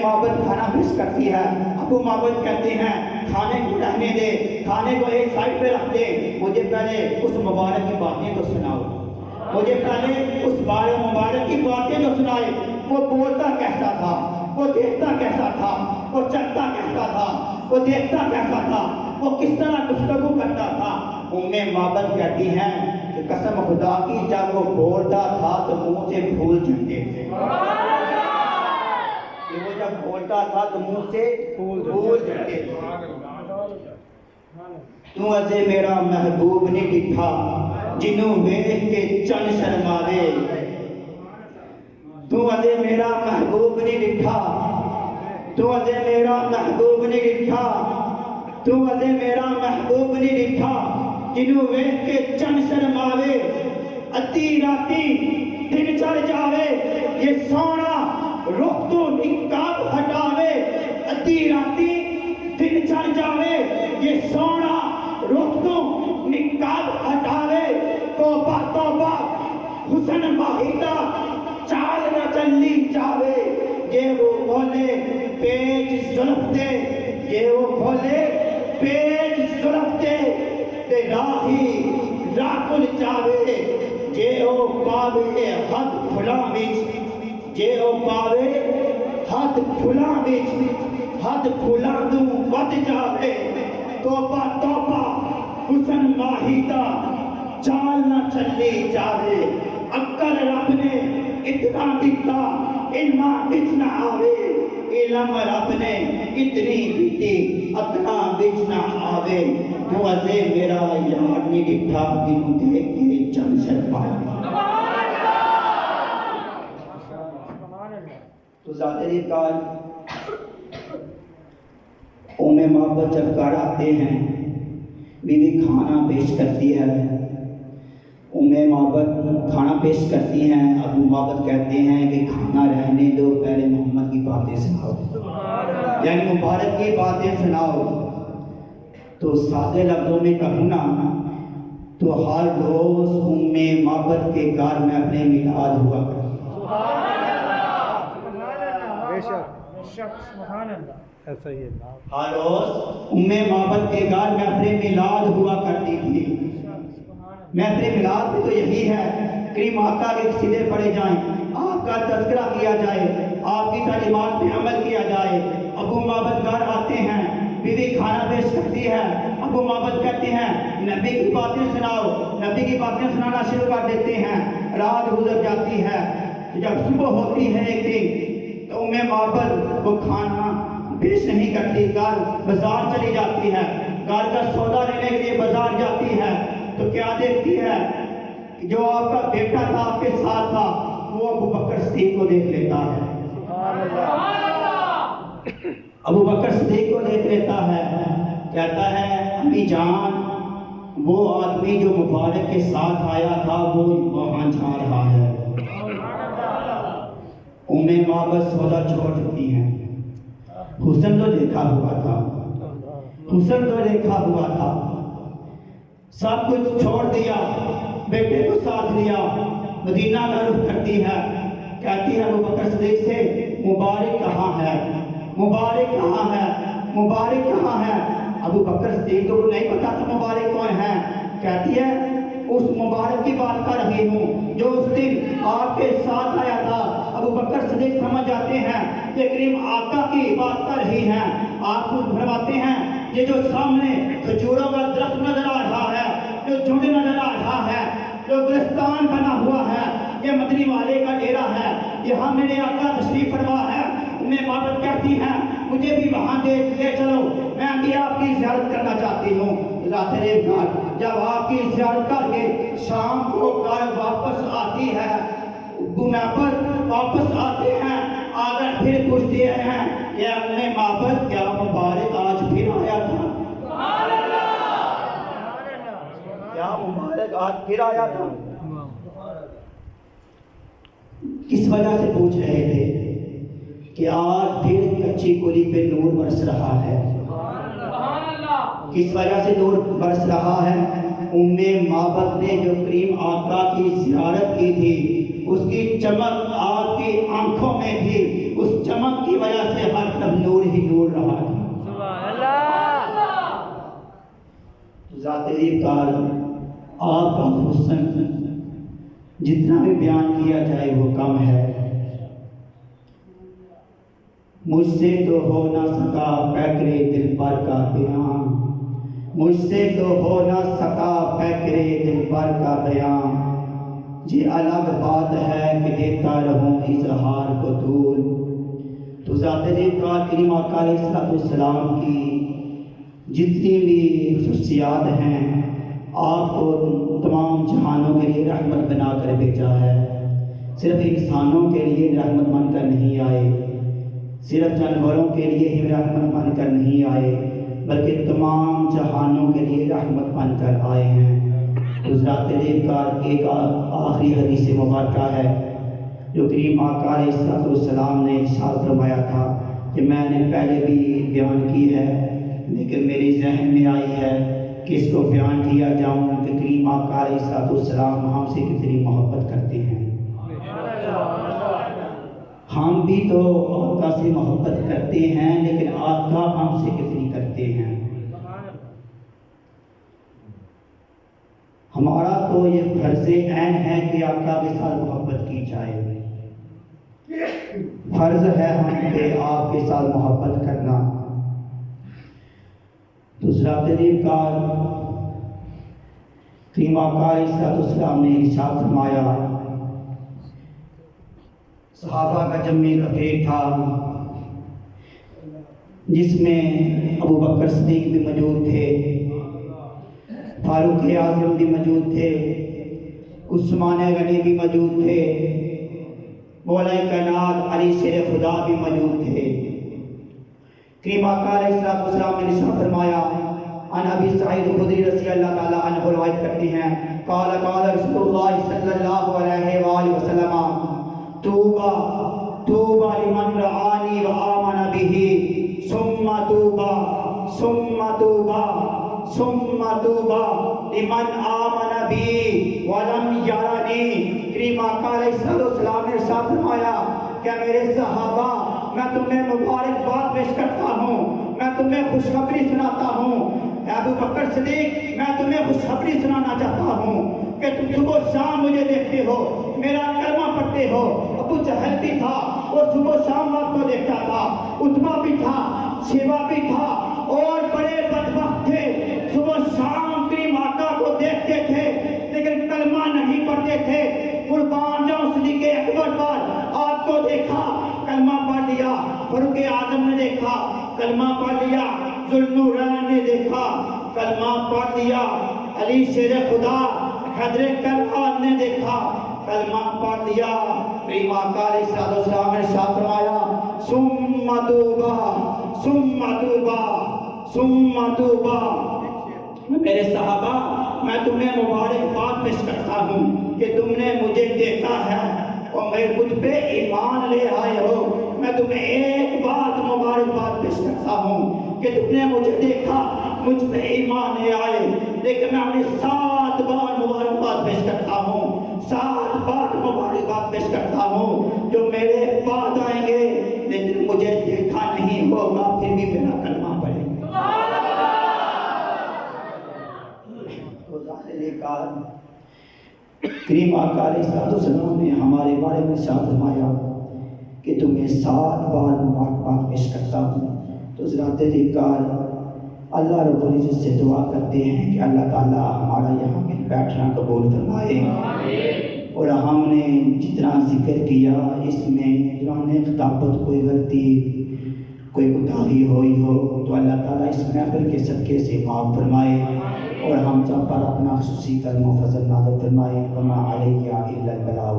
معبد کھانا پیش کرتی ہے، ابو معبد کہتے ہیں کھانے کو رہنے دے، کھانے کو ایک سائڈ پہ رکھ دے، مجھے پہلے اس مبارک کی باتیں تو سناؤ، مجھے پہلے اس بارے مبارک کی باتیں تو سنائے، وہ بولتا کیسا تھا، وہ دیکھتا کیسا تھا، وہ چلتا کیسا تھا، وہ دیکھتا کیسا تھا، وہ کس طرح گفتگو کرتا تھا۔ معبد کہتی ہیں کہ قسم خدا کی جب وہ بولتا تھا تو منہ سے پھول جھڑتے تھے، کہ وہ جب بولتا تھا تو منہ سے پھول جھڑتے تھے۔ تو ازے میرا محبوب نہیں ڈٹھا جنوں ویکھ کے چن شرماوے، تو ازے میرا محبوب نہیں ڈٹھا، تو ازے میرا محبوب نہیں ڈٹھا، تو ازے میرا محبوب نہیں ڈٹھا جنوں ویکھ کے چن شرماوے، ادھی راتی دن چڑھ جاوے یہ سونا رخ تو نقاب ہٹاوے، ادھی راتی دن چڑھ جاوے یہ سونا رخ تو نقاب ہٹاوے، توبہ توبہ حسن واحدہ چال نہ چلی جاوے، یہ وہ بولے پیج زلف دے، یہ وہ بولے پیج زلف دے، تے راہی راہ کل جاوے، جے او پاوے حد پھلاں وچ، جے او پاوے حد پھلاں وچ، حد پھلاں تو ود جاوے، توبہ توبہ حسن واحدہ چال نہ چلی جاوے، عقل رب نے اتنا دیتا علما وچ نہ آوے، علم رب نے اتنی دیتی اپنا وچ نہ آوے، تو ازے میرا یار نہیں ڈٹھا جنوں دیکھ کے چن شرماوے۔ تو ذاتی کار معبد جب گھر آتے ہیں، بیوی کھانا پیش کرتی ہے، معبد کھانا پیش کرتی ہیں، ابو معبد کہتے ہیں کہ کھانا رہنے دو، پہلے محمد کی باتیں سناؤ، یعنی مبارک کی باتیں سناؤ۔ تو سادے لفظوں میں کہوں نا تو ہر روز معبد کے گھر میں اپنے میلاد ہوا ایسا ہی ہے، ہر روز معبد کے گھر میں اپنے میلاد ہوا کرتی تھی۔ میں اپنے میلاد میں تو یہی ہے کریم آقا کے قصیدے پڑھے جائیں، آپ کا تذکرہ کیا جائے، آپ کی تعلیمات پہ عمل کیا جائے۔ ابو معبد گھر آتے ہیں، بیوی کھانا پیش کرتی ہے، ابو معبد کہتے ہیں نبی کی باتیں سناؤ، نبی کی باتیں سنانا شروع کر دیتے ہیں، رات گزر جاتی ہے، جب صبح ہوتی ہے ایک دن تو معبد وہ کھانا پیش نہیں کرتی، گھر بازار چلی جاتی ہے، گھر کا سودا لینے کے لیے بازار جاتی ہے، تو کیا دیکھتی ہے کہ جو آپ کا بیٹا تھا آپ کے ساتھ تھا وہ ابو بکر صدیق کو دیکھ لیتا ہے، ابو بکر صدیق کو دیکھ لیتا ہے، کہتا ہے امی جان وہ آدمی جو مبارک کے ساتھ آیا تھا وہ وہاں جا رہا ہے۔ معبد سودا چھوڑ دیتی ہیں، حسن تو دیکھا ہوا تھا، حسن تو دیکھا ہوا تھا، سب کچھ چھوڑ دیا، بیٹے کو ساتھ لیا، مدینہ کا رخ کرتی ہے، کہتی ہے ابو بکر صدیق سے مبارک کہاں ہے، مبارک کہاں ہے، مبارک کہاں ہے؟ ابو بکر صدیق کو نہیں پتا تھا مبارک کون ہے، کہتی ہے اس مبارک کی بات کر رہی ہوں جو اس دن آپ کے ساتھ آیا تھا۔ ابو بکر صدیق سمجھ جاتے ہیں کہ کریم آقا کی بات کر رہی ہیں، آپ خود فرماتے ہیں یہ جو سامنے کھجوروں کا درخت نظر آ رہا ہے جو جھنڈ نظر آ رہا ہے، جو گلستان بنا ہوا ہے، یہ مدنی والے کا ڈیرا ہے، یہاں میرے آقا تشریف فرما ہے۔ انہیں محبت کہتی ہیں مجھے بھی وہاں لے چلو، میں بھی آپ کی زیارت کرنا چاہتی ہوں۔ ذات گھر جب آپ کی زیارت کر کے شام کو گھر واپس آتی ہے، گناہ پر واپس آتے ہیں، آگر پھر پوچھتے ہیں کہ اپنے محبت کیا مبارک آج پھر آیا تھا؟ کیا مبارک آج پھر آیا تھا؟ کس وجہ سے پوچھ رہے تھے کہ آج پھر کچی کلی پہ نور برس رہا ہے۔ کس وجہ سے نور برس رہا ہے؟ معبد نے جو کریم آقا کی زیارت کی تھی، اس کی چمک آپ کی آنکھوں میں تھی، اس چمک کی وجہ سے ہر طرف نور ہی نور رہا تھا۔ ذات کار آپ کا حسن جتنا بھی بیان کیا جائے وہ کم ہے۔ مجھ سے تو ہو نہ سکا فکرے دل پر کا بیان، مجھ سے تو ہو نہ سکا فکرے دل پر کا بیان، یہ الگ بات ہے کہ دیتا رہوں اظہار کو طول۔ تو ذات پاک کریم آقا علیہ السلام کی جتنی بھی خصوصیات ہیں آپ کو تمام جہانوں کے لیے رحمت بنا کر بھیجا ہے۔ صرف انسانوں کے لیے رحمت بن کر نہیں آئے، صرف جانوروں کے لیے ہی رحمت بن کر نہیں آئے، بلکہ تمام جہانوں کے لیے رحمت بن کر آئے ہیں۔ ذات کا ایک آخری حدیث مبارکہ ہے جو کریم آقا علیہ السلام نے ارشاد فرمایا تھا کہ میں نے پہلے بھی بیان کی ہے، لیکن میری ذہن میں آئی ہے کہ اس کو بیان کیا جاؤں کہ کریم آقا علیہ السلام ہم سے کتنی محبت کرتے ہیں۔ ہم بھی تو آقا سے محبت کرتے ہیں، لیکن آقا ہم سے کتنی کرتے ہیں۔ ہمارا تو یہ فرض عین ہے کہ آقا کے ساتھ محبت کی جائے، فرض ہے ہم پہ آپ کے ساتھ محبت کرنا۔ دوسرا طریقہ کریم آقا علیہ السلام نے ارشاد فرمایا، صحابہ کا جمع کثیر تھا جس میں ابو بکر صدیق بھی موجود تھے، فاروق اعظم بھی موجود تھے، عثمان غنی بھی موجود تھے، مولا کائنات علی شیر خدا بھی موجود تھے۔ کریم آقا علیہ السلام نے ارشاد فرمایا، عن ابی سعید خدری رضی اللہ تعالی عنہ روایت کرتے ہیں، قال قال رسول اللہ صلی اللہ علیہ وآلہ وسلم، توبہ توبہ لمن رعانی وآمن به ثم توبہ ثم توبہ ثم توبہ لمن آمن بی ولم یرنی۔ کریم آقا علیہ السلام نے ارشاد فرمایا کہ میرے صحابہ میں تمہیں مبارکباد پیش کرتا ہوں، میں تمہیں خوشخبری سناتا ہوں۔ ابو بکر صدیق میں تمہیں خوشخبری سنانا چاہتا ہوں کہ تم صبح شام مجھے دیکھتے ہو، میرا کلمہ پڑھتے ہو۔ ابو جہل بھی تھا، وہ صبح شام آپ کو دیکھتا تھا، عتبہ بھی تھا، شیبہ بھی تھا، اور بڑے بدبخت تھے، صبح شام کریم آقا کو دیکھتے تھے لیکن کلمہ نہیں پڑھتے تھے۔ قربان جاؤں صدیق اکبر پر آپ کو دیکھا، کلمہ پڑھ لیا، فاروق اعظم نے دیکھا، کلمہ پڑھ لیا، ذوالنورین نے دیکھا، کلمہ پڑھ لیا، علی شیر خدا حیدر کرار نے دیکھا، کلمہ پڑھ لیا۔ کریم آقا علیہ السلام نے ارشاد فرمایا، ثم توبہ ثم توبہ ثم توبہ۔ میرے صحابہ میں تمہیں مبارکباد پیش کرتا ہوں کہ تم نے مجھے دیکھا ہے اور میں مجھ پہ ایمان لے آئے ہو۔ میں تمہیں ایک بات مبارکباد پیش کرتا ہوں کہ تم نے مجھے دیکھا، مجھ پہ ایمان لے آئے، لیکن میں انہیں 7 بار مبارکباد پیش کرتا ہوں، 7 بار مبارکباد پیش کرتا ہوں جو میرے بعد آئیں گے لیکن مجھے دیکھا نہیں ہوگا، پھر بھی میرا کلمہ پڑھیں گے۔ کریم آقا علیہ السلام نے ہمارے بارے میں ارشاد فرمایا کہ تمہیں 7 بار مبارکباد پیش کرتا ہوں۔ تو ذرا دلکار اللہ رب العزت سے دعا کرتے ہیں کہ اللہ تعالیٰ ہمارا یہاں مل بیٹھنا قبول فرمائے، اور ہم نے جتنا ذکر کیا اس میں جنہوں خطابت کوئی غلطی کوئی کوتاہی ہوئی ہو تو اللہ تعالیٰ اس محفل کے صدقے سے معاف فرمائے، اور ہم سب پر اپنا خصوصی کرم و فضل نازل فرمائے۔ وما علیہ الا البلاغ